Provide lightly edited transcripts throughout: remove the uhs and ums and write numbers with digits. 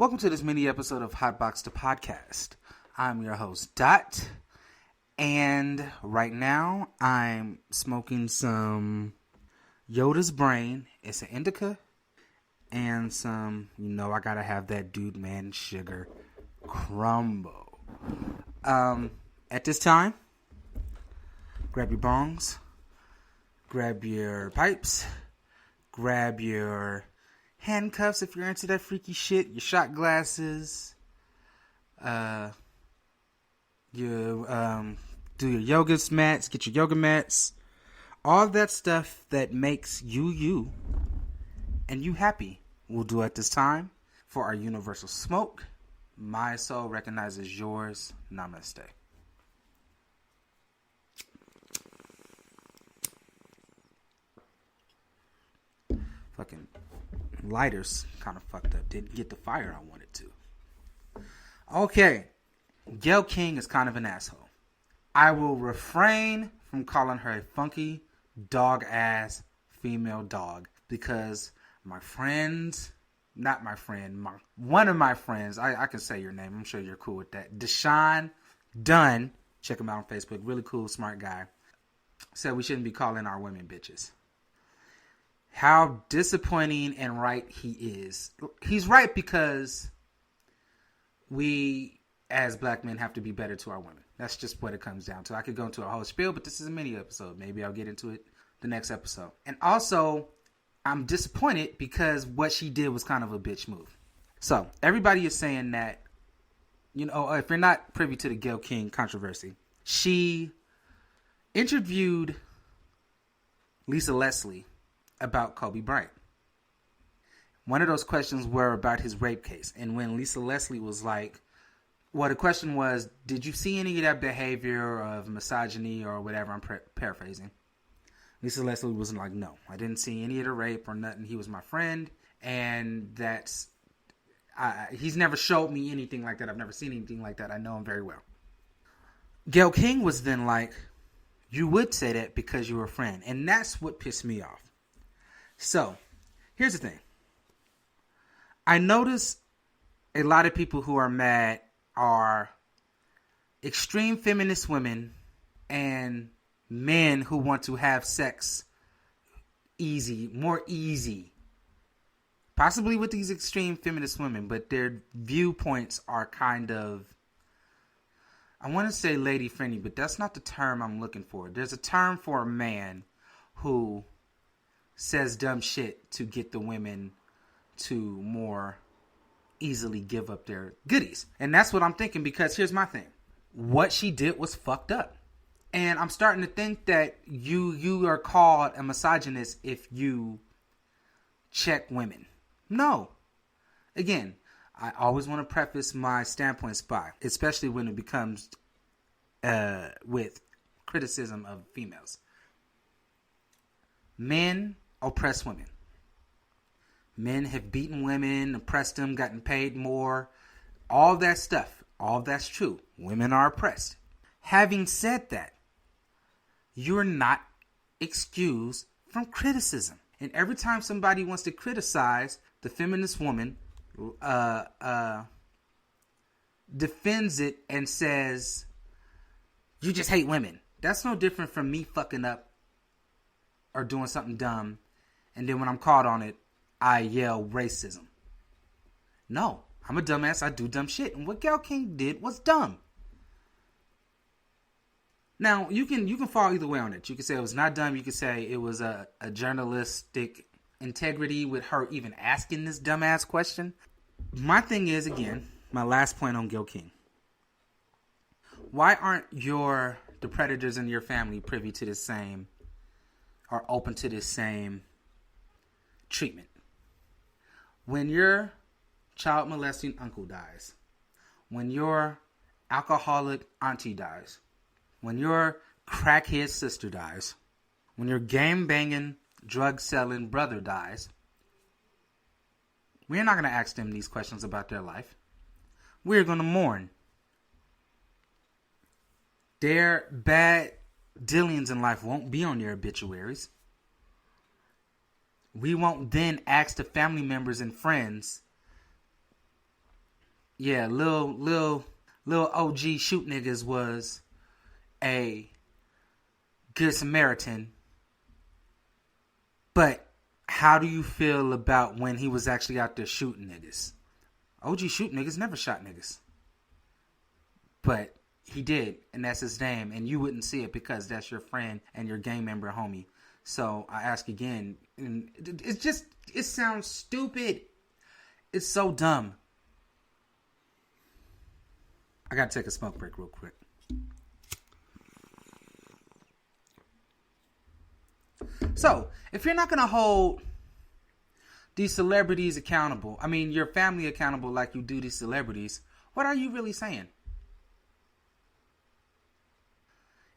Welcome to this mini episode of Hotbox the podcast. I'm your host, Dot, and right now I'm smoking some Yoda's Brain. It's an indica, and some, I gotta have that dude man sugar crumble. At this time, grab your bongs, grab your pipes, grab your handcuffs if you're into that freaky shit, your shot glasses, you do your yoga mats, get your yoga mats, all that stuff that makes you and you happy. We'll do at this time for our universal smoke. My soul recognizes yours. Namaste. Fucking lighters kind of fucked up. Didn't get the fire I wanted to. Okay. Gayle King is kind of an asshole. I will refrain from calling her a funky, dog-ass female dog because one of my friends, I can say your name. I'm sure you're cool with that. Deshaun Dunn, check him out on Facebook. Really cool, smart guy. Said we shouldn't be calling our women bitches. How disappointing and right he is. He's right because we, as black men, have to be better to our women. That's just what it comes down to. I could go into a whole spiel, but this is a mini episode. Maybe I'll get into it the next episode. And also, I'm disappointed because what she did was kind of a bitch move. So, everybody is saying that, if you're not privy to the Gayle King controversy, she interviewed Lisa Leslie about Kobe Bryant. One of those questions were about his rape case. And when Lisa Leslie was like, the question was, did you see any of that behavior of misogyny or whatever? I'm paraphrasing. Lisa Leslie was like, no, I didn't see any of the rape or nothing. He was my friend. And he's never showed me anything like that. I've never seen anything like that. I know him very well. Gayle King was then like, you would say that because you were a friend. And that's what pissed me off. So, here's the thing. I notice a lot of people who are mad are extreme feminist women and men who want to have sex more easy. Possibly with these extreme feminist women, but their viewpoints are kind of, I want to say lady friendly, but that's not the term I'm looking for. There's a term for a man who says dumb shit to get the women to more easily give up their goodies. And that's what I'm thinking, because here's my thing. What she did was fucked up. And I'm starting to think that you are called a misogynist if you check women. No. Again, I always want to preface my standpoints by, especially when it becomes with criticism of females. Men oppress women. Men have beaten women, oppressed them, gotten paid more. All that stuff. All that's true. Women are oppressed. Having said that, you're not excused from criticism. And every time somebody wants to criticize the feminist woman, defends it and says, you just hate women. That's no different from me fucking up or doing something dumb, and then when I'm caught on it, I yell racism. No, I'm a dumbass. I do dumb shit. And what Gayle King did was dumb. Now, you can fall either way on it. You can say it was not dumb. You can say it was a journalistic integrity with her even asking this dumbass question. My thing is, again, my last point on Gayle King. Why aren't the predators in your family privy to the same or open to this same treatment? When your child molesting uncle dies, when your alcoholic auntie dies, when your crackhead sister dies, when your game banging, drug selling brother dies, we're not going to ask them these questions about their life. We're going to mourn. Their bad dealings in life won't be on their obituaries. We won't then ask the family members and friends yeah, Lil OG Shoot Niggas was a good Samaritan. But how do you feel about when he was actually out there shooting niggas? OG Shoot Niggas never shot niggas. But he did, and that's his name, and you wouldn't see it because that's your friend and your gang member homie. So I ask again, and it sounds stupid. It's so dumb. I gotta take a smoke break real quick. So, if you're not gonna hold these celebrities accountable, I mean your family accountable like you do these celebrities, what are you really saying?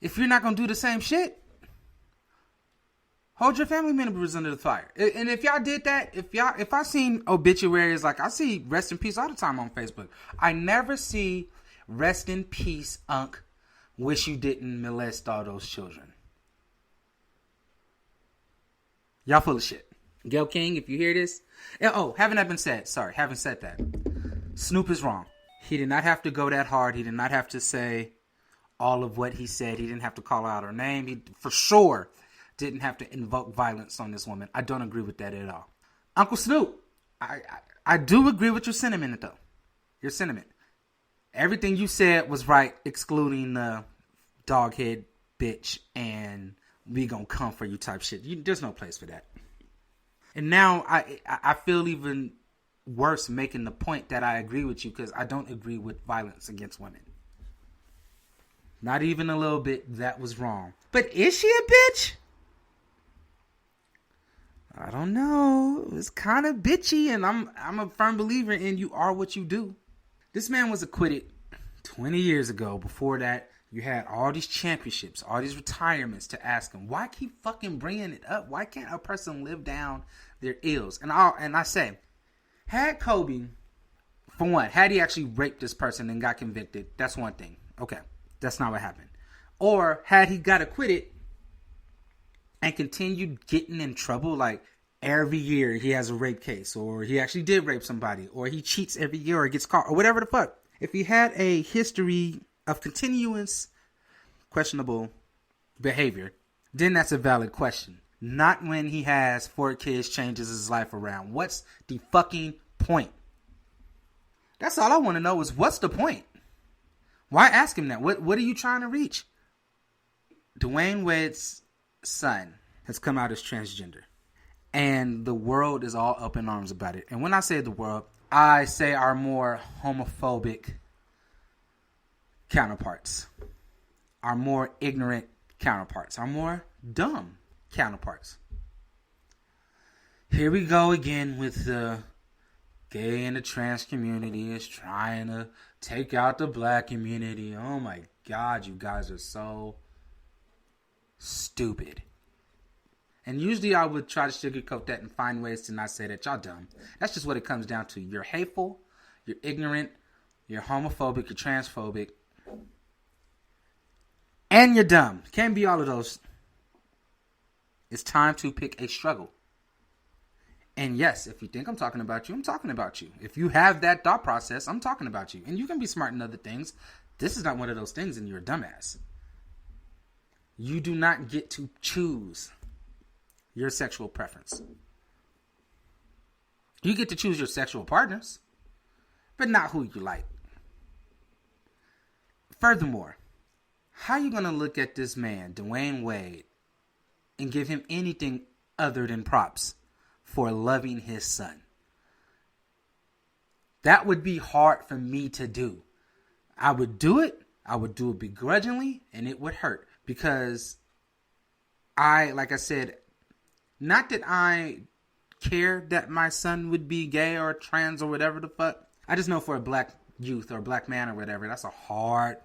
If you're not gonna do the same shit, hold your family members under the fire. And if y'all did that, if I seen obituaries, like I see rest in peace all the time on Facebook, I never see rest in peace, Unc. Wish you didn't molest all those children. Y'all full of shit. Gayle King, if you hear this. Oh, having said that. Snoop is wrong. He did not have to go that hard. He did not have to say all of what he said. He didn't have to call out her name. He, for sure, didn't have to invoke violence on this woman. I don't agree with that at all. Uncle Snoop, I do agree with your sentiment, though. Your sentiment. Everything you said was right, excluding the doghead bitch and we gonna come for you type shit. There's no place for that. And now I feel even worse making the point that I agree with you because I don't agree with violence against women. Not even a little bit. That was wrong. But is she a bitch? I don't know. It's kind of bitchy, and I'm a firm believer in you are what you do. This man was acquitted 20 years ago. Before that, you had all these championships, all these retirements to ask him, why keep fucking bringing it up? Why can't a person live down their ills? And I say, had Kobe, for one, had he actually raped this person and got convicted, that's one thing. Okay, that's not what happened. Or had he got acquitted and continued getting in trouble, like every year he has a rape case, or he actually did rape somebody, or he cheats every year or gets caught, or whatever the fuck. If he had a history of continuous questionable behavior, then that's a valid question. Not when he has 4 kids, changes his life around. What's the fucking point? That's all I want to know is what's the point? Why ask him that? What are you trying to reach? Dwayne Wade's son has come out as transgender. And the world is all up in arms about it. And when I say the world, I say our more homophobic counterparts, our more ignorant counterparts, our more dumb counterparts. Here we go again with the gay and the trans community is trying to take out the black community. Oh my God, you guys are so stupid. And usually I would try to sugarcoat that and find ways to not say that y'all dumb. That's just what it comes down to. You're hateful, you're ignorant, you're homophobic, you're transphobic, and you're dumb. Can't be all of those. It's time to pick a struggle. And yes, if you think I'm talking about you, I'm talking about you. If you have that thought process, I'm talking about you. And you can be smart in other things. This is not one of those things and you're a dumbass. You do not get to choose your sexual preference. You get to choose your sexual partners, but not who you like. Furthermore, how are you going to look at this man, Dwayne Wade, and give him anything other than props for loving his son? That would be hard for me to do. I would do it begrudgingly, and it would hurt because like I said, not that I care that my son would be gay or trans or whatever the fuck. I just know for a black youth or black man or whatever, that's a hard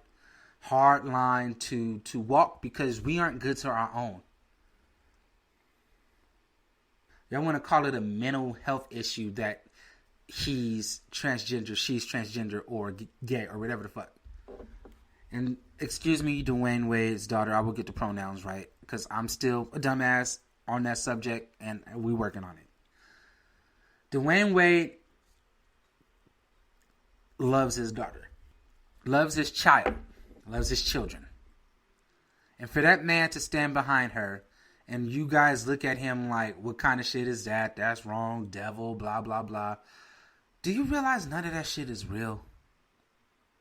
line to walk because we aren't good to our own. Y'all want to call it a mental health issue that he's transgender, she's transgender, or gay, or whatever the fuck. And excuse me, Dwayne Wade's daughter, I will get the pronouns right because I'm still a dumbass on that subject, and we're working on it. Dwayne Wade loves his daughter, loves his child, loves his children. And for that man to stand behind her, and you guys look at him like, what kind of shit is that? That's wrong, devil, blah, blah, blah. Do you realize none of that shit is real?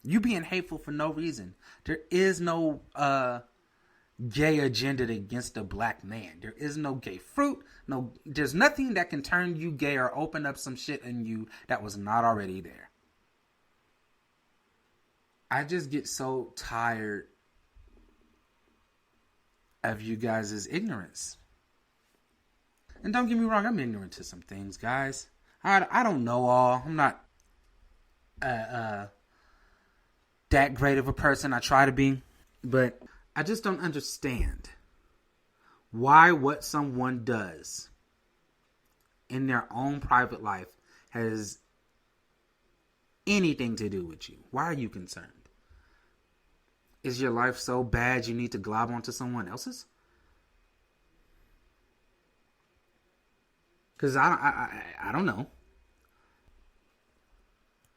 You being hateful for no reason. There is no gay agenda against a black man. There is no gay fruit. No, there's nothing that can turn you gay or open up some shit in you that was not already there. I just get so tired of you guys' ignorance. And don't get me wrong, I'm ignorant to some things, guys. I don't know all. I'm not that great of a person. I try to be. But I just don't understand why what someone does in their own private life has anything to do with you. Why are you concerned? Is your life so bad you need to glob onto someone else's? Because I don't know.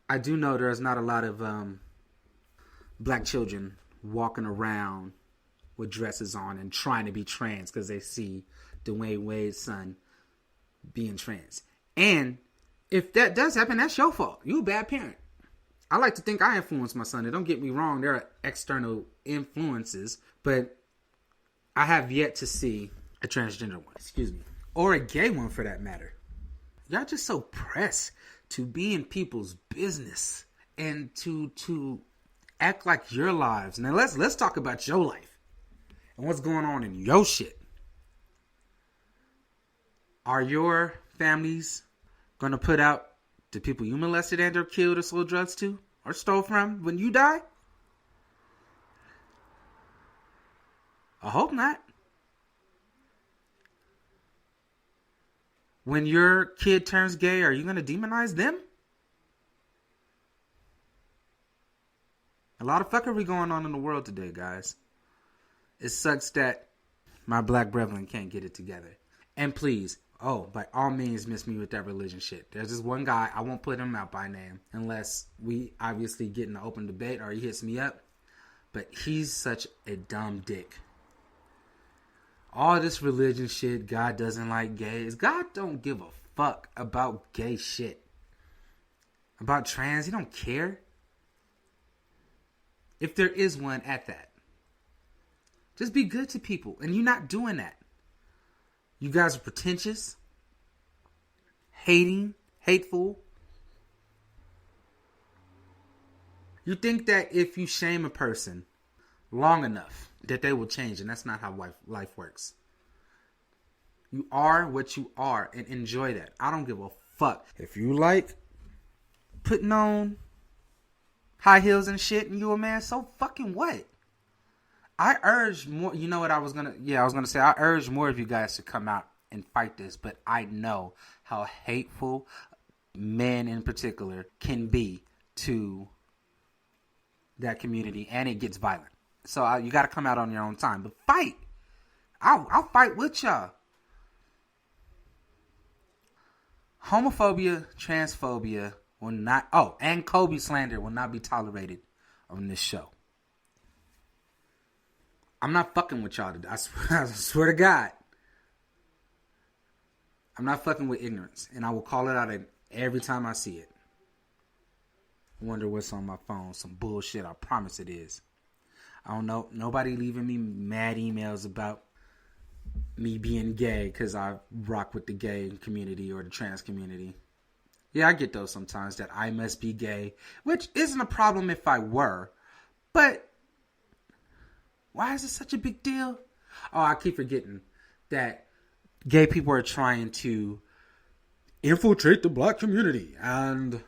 I do know there's not a lot of black children walking around with dresses on and trying to be trans because they see Dwayne Wade's son being trans. And if that does happen, that's your fault. You're a bad parent. I like to think I influenced my son. And don't get me wrong, there are external influences, but I have yet to see a transgender one. Excuse me. Or a gay one for that matter. Y'all just so pressed to be in people's business and to act like your lives. Now let's talk about your life and what's going on in your shit. Are your families gonna put out the people you molested and or killed or sold drugs to or stole from when you die? I hope not. When your kid turns gay, are you going to demonize them? A lot of fuckery going on in the world today, guys. It sucks that my black brethren can't get it together. And please, by all means, miss me with that religion shit. There's this one guy, I won't put him out by name unless we obviously get in an open debate or he hits me up. But he's such a dumb dick. All this religion shit, God doesn't like gays. God don't give a fuck about gay shit. About trans, he don't care. If there is one at that. Just be good to people. And you're not doing that. You guys are pretentious. Hating. Hateful. You think that if you shame a person long enough, that they will change, and that's not how life works. You are what you are, and enjoy that. I don't give a fuck. If you like putting on high heels and shit and you a man, so fucking what? I urge more, you know what I was gonna say, I urge more of you guys to come out and fight this, but I know how hateful men in particular can be to that community, and it gets violent. So you got to come out on your own time. But fight. I'll fight with y'all. Homophobia, transphobia will not... and Kobe slander will not be tolerated on this show. I'm not fucking with y'all. I swear to God. I'm not fucking with ignorance. And I will call it out every time I see it. I wonder what's on my phone. Some bullshit. I promise it is. I don't know. Nobody leaving me mad emails about me being gay because I rock with the gay community or the trans community. Yeah, I get those sometimes that I must be gay, which isn't a problem if I were. But why is it such a big deal? I keep forgetting that gay people are trying to infiltrate the black community, and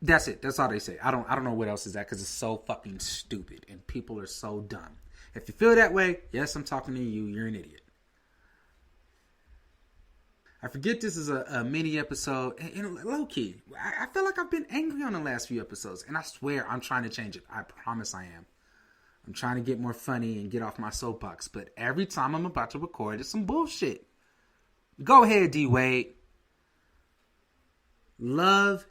that's it. That's all they say. I don't know what else is that, because it's so fucking stupid and people are so dumb. If you feel that way, yes, I'm talking to you. You're an idiot. I forget this is a mini episode. And low key, I feel like I've been angry on the last few episodes, and I swear I'm trying to change it. I promise I am. I'm trying to get more funny and get off my soapbox, but every time I'm about to record, it's some bullshit. Go ahead, D Wade. Love